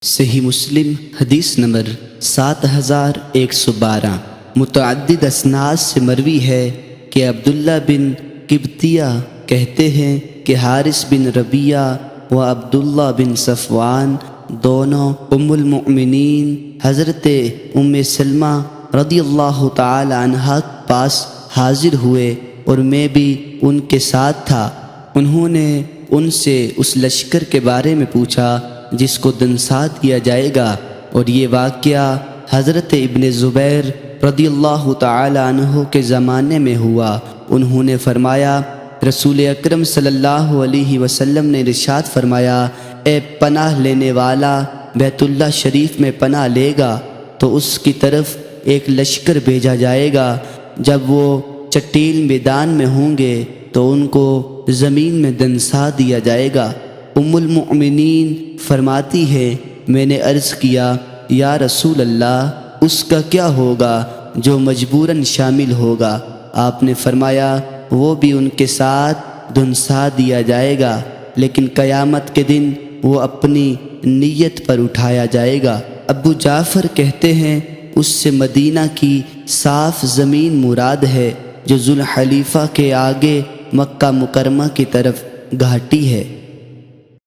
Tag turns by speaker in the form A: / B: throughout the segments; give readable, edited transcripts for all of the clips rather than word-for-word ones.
A: صحیح مسلم حدیث نمبر 7112 متعدد اسناد سے مروی ہے کہ عبداللہ بن قبطیہ کہتے ہیں کہ حارث بن ربیعہ و عبداللہ بن صفوان دونوں ام المؤمنین حضرت ام سلمہ رضی اللہ تعالی عنہا کے پاس حاضر ہوئے اور میں بھی ان کے ساتھ تھا۔ انہوں نے ان سے اس لشکر کے بارے میں پوچھا جس کو دنسا دیا جائے گا، اور یہ واقعہ حضرت ابن زبیر رضی اللہ تعالی عنہ کے زمانے میں ہوا۔ انہوں نے فرمایا، رسول اکرم صلی اللہ علیہ وسلم نے ارشاد فرمایا، اے پناہ لینے والا بیت اللہ شریف میں پناہ لے گا تو اس کی طرف ایک لشکر بھیجا جائے گا۔ جب وہ چٹیل میدان میں ہوں گے تو ان کو زمین میں دنسا دیا جائے گا۔ ام المؤمنین فرماتی ہے، میں نے عرض کیا، یا رسول اللہ، اس کا کیا ہوگا جو مجبوراً شامل ہوگا؟ آپ نے فرمایا، وہ بھی ان کے ساتھ دنسا دیا جائے گا، لیکن قیامت کے دن وہ اپنی نیت پر اٹھایا جائے گا۔ ابو جعفر کہتے ہیں، اس سے مدینہ کی صاف زمین مراد ہے جو ذوالحلیفہ کے آگے مکہ مکرمہ کی طرف گھاٹی ہے۔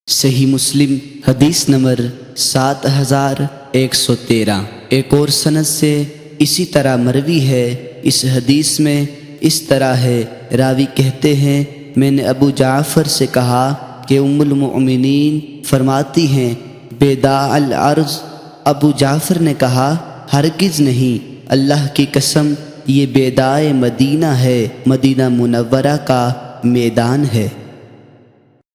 A: صحیح مسلم حدیث نمبر 7113 ایک اور سند سے اسی طرح مروی ہے۔ اس حدیث میں اس طرح ہے، راوی کہتے ہیں، میں نے ابو جعفر سے کہا کہ ام المؤمنین فرماتی ہیں، بیداء الارض۔ ابو جعفر نے کہا، ہرگز نہیں، اللہ کی قسم، یہ بیداء مدینہ ہے، مدینہ منورہ کا میدان ہے۔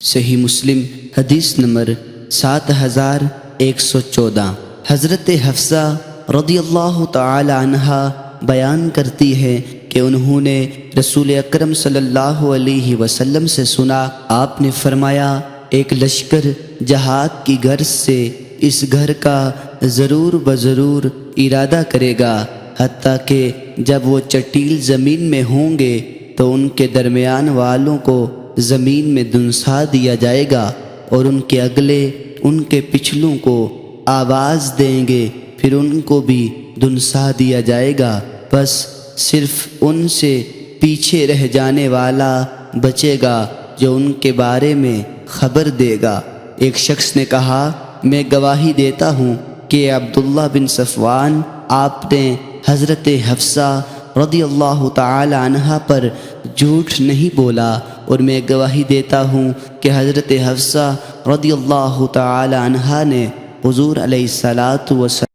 A: صحیح مسلم حدیث نمبر 7114 حضرت حفصہ رضی اللہ تعالی عنہا بیان کرتی ہے کہ انہوں نے رسول اکرم صلی اللہ علیہ وسلم سے سنا، آپ نے فرمایا، ایک لشکر جہاد کی غرض سے اس گھر کا ضرور بضرور ارادہ کرے گا، حتیٰ کہ جب وہ چٹیل زمین میں ہوں گے تو ان کے درمیان والوں کو زمین میں دنسا دیا جائے گا، اور ان کے اگلے ان کے پچھلوں کو آواز دیں گے، پھر ان کو بھی دنسا دیا جائے گا، بس صرف ان سے پیچھے رہ جانے والا بچے گا جو ان کے بارے میں خبر دے گا۔ ایک شخص نے کہا، میں گواہی دیتا ہوں کہ عبداللہ بن صفوان، آپ نے حضرت حفصہ رضی اللہ تعالی عنہا پر جھوٹ نہیں بولا، اور میں گواہی دیتا ہوں کہ حضرت حفصہ رضی اللہ تعالی عنہا نے حضور علیہ الصلاۃ والسلام